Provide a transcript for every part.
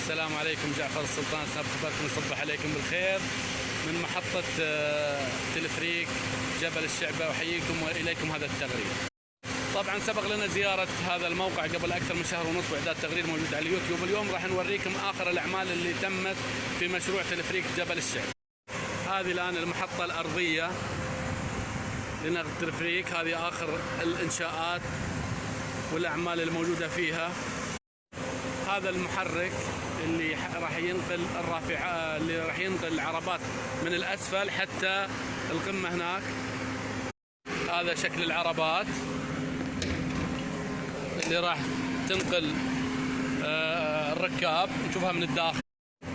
السلام عليكم، جعفر السلطان ساب خبركم نصبح عليكم بالخير من محطة تلفريك جبل الشعبة، وحييكم وإليكم هذا التغريد. طبعا سبق لنا زيارة هذا الموقع قبل أكثر من شهر ونصف، وإعداد تغريد موجود على اليوتيوب. اليوم راح نوريكم آخر الأعمال اللي تمت في مشروع تلفريك جبل الشعبة. هذه الآن المحطة الأرضية لنقل تلفريك، هذه آخر الإنشاءات والأعمال الموجودة فيها. هذا المحرك اللي راح ينقل الرافعات، اللي راح ينقل العربات من الأسفل حتى القمة هناك. هذا شكل العربات اللي راح تنقل الركاب، نشوفها من الداخل.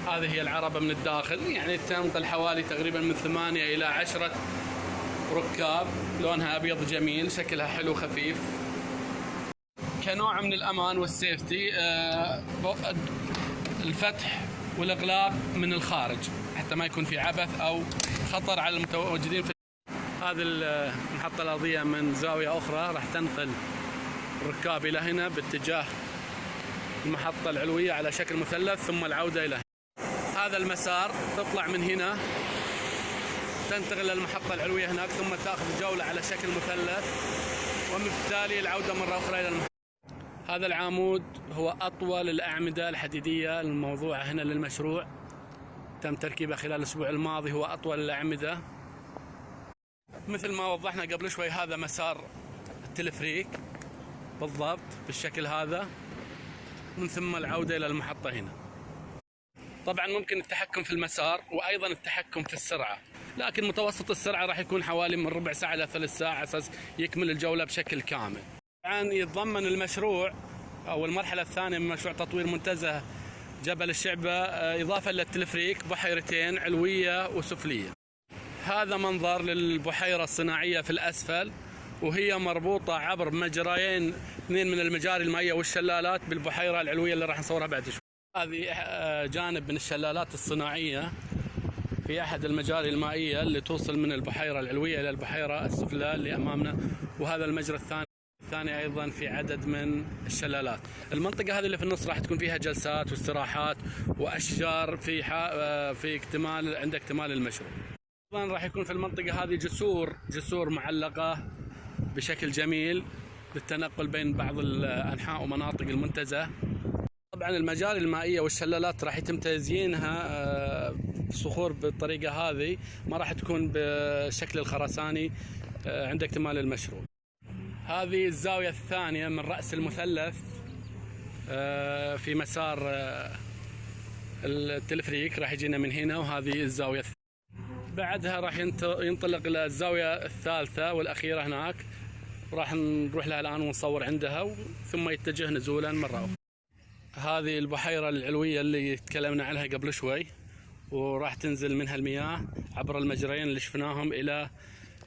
هذه هي العربة من الداخل، يعني تنقل حوالي تقريبا من 8 إلى 10 ركاب. لونها أبيض جميل، شكلها حلو خفيف. كنوع من الأمان والسيفتي، الفتح والإغلاق من الخارج حتى ما يكون في عبث أو خطر على المتواجدين في هذه المحطة الأرضية. من زاوية أخرى راح تنقل الركاب إلى هنا باتجاه المحطة العلوية على شكل مثلث، ثم العودة إلى هنا. هذا المسار تطلع من هنا تنتقل للمحطة العلوية هناك، ثم تأخذ جولة على شكل مثلث، وبالتالي العودة مرة أخرى إلى المحطة. هذا العمود هو أطول الأعمدة الحديدية الموضوعة هنا للمشروع، تم تركيبه خلال الأسبوع الماضي. هو أطول الأعمدة مثل ما وضحنا قبل شوي. هذا مسار التلفريك بالضبط بالشكل هذا، من ثم العودة إلى المحطة هنا. طبعا ممكن التحكم في المسار وأيضا التحكم في السرعة، لكن متوسط السرعة راح يكون حوالي من ربع ساعة إلى ثلث ساعة على أساس يكمل الجولة بشكل كامل. طبعا يتضمن المشروع أو المرحلة الثانية من مشروع تطوير منتزه جبل الشعبة إضافة للتلفريك بحيرتين علوية وسفلية. هذا منظر للبحيرة الصناعية في الأسفل، وهي مربوطة عبر مجريين، اثنين من المجاري المائية والشلالات بالبحيرة العلوية اللي راح نصورها بعد شوي. هذه جانب من الشلالات الصناعية في أحد المجاري المائية اللي توصل من البحيرة العلوية إلى البحيرة السفلى اللي أمامنا. وهذا المجرى الثاني أيضا في عدد من الشلالات. المنطقة هذه اللي في النص راح تكون فيها جلسات واستراحات وأشجار في اكتمال، عند اكتمال المشروع. أيضا راح يكون في المنطقة هذه جسور معلقة بشكل جميل للتنقل بين بعض الأنحاء ومناطق المنتزه. طبعا المجاري المائية والشلالات راح يتم تزيينها صخور بالطريقة هذه، ما راح تكون بالشكل الخرساني عند اكتمال المشروع. هذه الزاوية الثانية من رأس المثلث في مسار التلفريك، راح يجينا من هنا، وهذه الزاوية بعدها راح ينطلق إلى الزاوية الثالثة والأخيرة هناك، راح نروح لها الآن ونصور عندها، ثم يتجه نزولا مرة أخرى. هذه البحيرة العلوية اللي تكلمنا عنها قبل شوي، وراح تنزل منها المياه عبر المجريين اللي شفناهم إلى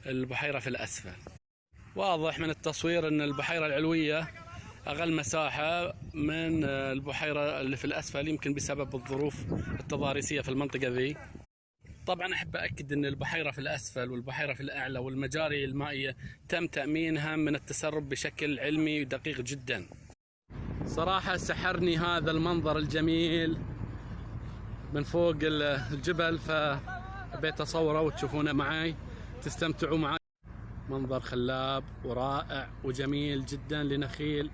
البحيرة في الأسفل. واضح من التصوير أن البحيرة العلوية أقل مساحة من البحيرة اللي في الأسفل، يمكن بسبب الظروف التضاريسية في المنطقة ذي. طبعا أحب أكد أن البحيرة في الأسفل والبحيرة في الأعلى والمجاري المائية تم تأمينها من التسرب بشكل علمي ودقيق جدا. صراحة سحرني هذا المنظر الجميل من فوق الجبل، فبيت أصوره وتشوفونه معي تستمتعوا معي. منظر خلاب ورائع وجميل جدا لنخيل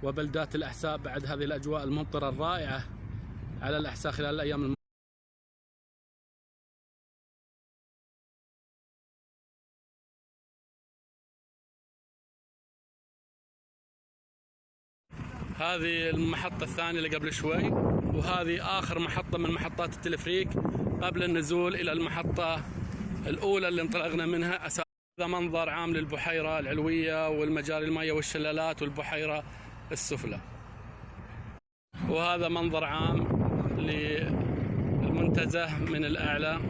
وبلدات الأحساء بعد هذه الأجواء الممطرة الرائعة على الأحساء خلال الأيام هذه المحطة الثانية اللي قبل شوي، وهذه آخر محطة من محطات التلفريك قبل النزول إلى المحطة الأولى اللي انطلقنا منها. هذا منظر عام للبحيرة العلوية والمجاري المائية والشلالات والبحيرة السفلى، وهذا منظر عام للمنتزه من الأعلى.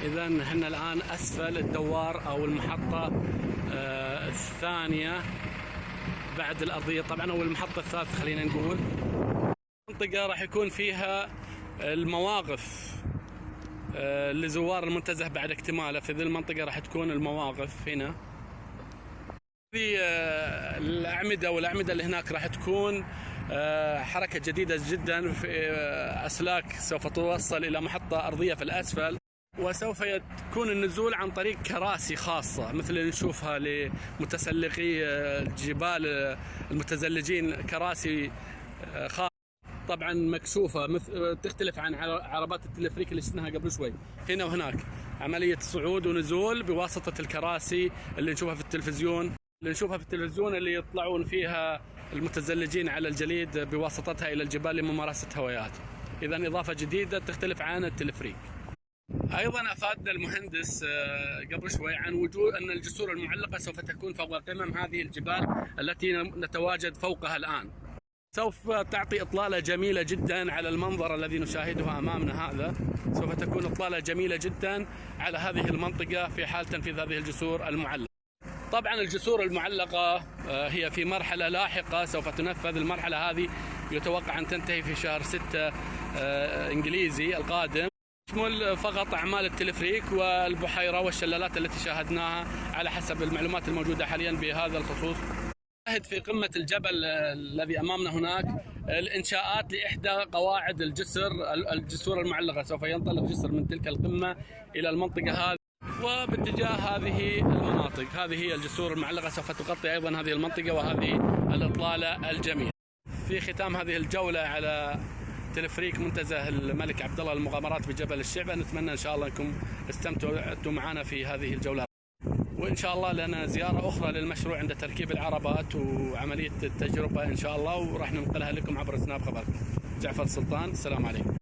إذا احنا الآن أسفل الدوار أو المحطة الثانية بعد الأرضية طبعا، أو المحطة الثالثة خلينا نقول. المنطقة راح يكون فيها المواقف لزوار المنتزه بعد اكتماله. في ذي المنطقة راح تكون المواقف هنا. هذه الأعمدة والأعمدة اللي هناك راح تكون حركة جديدة جدا في أسلاك سوف توصل إلى محطة أرضية في الأسفل، وسوف يكون النزول عن طريق كراسي خاصة مثل اللي نشوفها لمتسلقي الجبال المتزلجين، كراسي خاصة طبعا مكشوفة تختلف عن عربات التلفريك اللي شفناها قبل شوي. هنا وهناك عملية صعود ونزول بواسطة الكراسي اللي نشوفها في التلفزيون، اللي يطلعون فيها المتزلجين على الجليد بواسطتها إلى الجبال لممارسة هوايات. إذا إضافة جديدة تختلف عن التلفريك. أيضا أفادنا المهندس قبل شوي عن وجود أن الجسور المعلقة سوف تكون فوق قمم هذه الجبال التي نتواجد فوقها الآن. سوف تعطي إطلالة جميلة جدا على المنظر الذي نشاهده أمامنا هذا. سوف تكون إطلالة جميلة جدا على هذه المنطقة في حال تنفيذ هذه الجسور المعلقة. طبعا الجسور المعلقة هي في مرحلة لاحقة سوف تنفذ. المرحلة هذه يتوقع أن تنتهي في شهر 6 إنجليزي القادم. تشمل فقط أعمال التلفريك والبحيرة والشلالات التي شاهدناها على حسب المعلومات الموجودة حاليا بهذا الخصوص. شاهد في قمة الجبل الذي أمامنا هناك الإنشاءات لإحدى قواعد الجسور المعلقة. سوف ينطلق جسر من تلك القمة إلى المنطقة هذه وباتجاه هذه المناطق. هذه هي الجسور المعلقة، سوف تغطي أيضا هذه المنطقة وهذه الإطلالة الجميلة. في ختام هذه الجولة على تلفريك منتزه الملك عبد الله للمغامرات بجبل الشعبة، نتمنى إن شاء الله أنكم استمتعتوا معنا في هذه الجولة، وإن شاء الله لنا زيارة أخرى للمشروع عند تركيب العربات وعملية التجربة إن شاء الله، وراح ننقلها لكم عبر سناب خبركم. جعفر السلطان، السلام عليكم.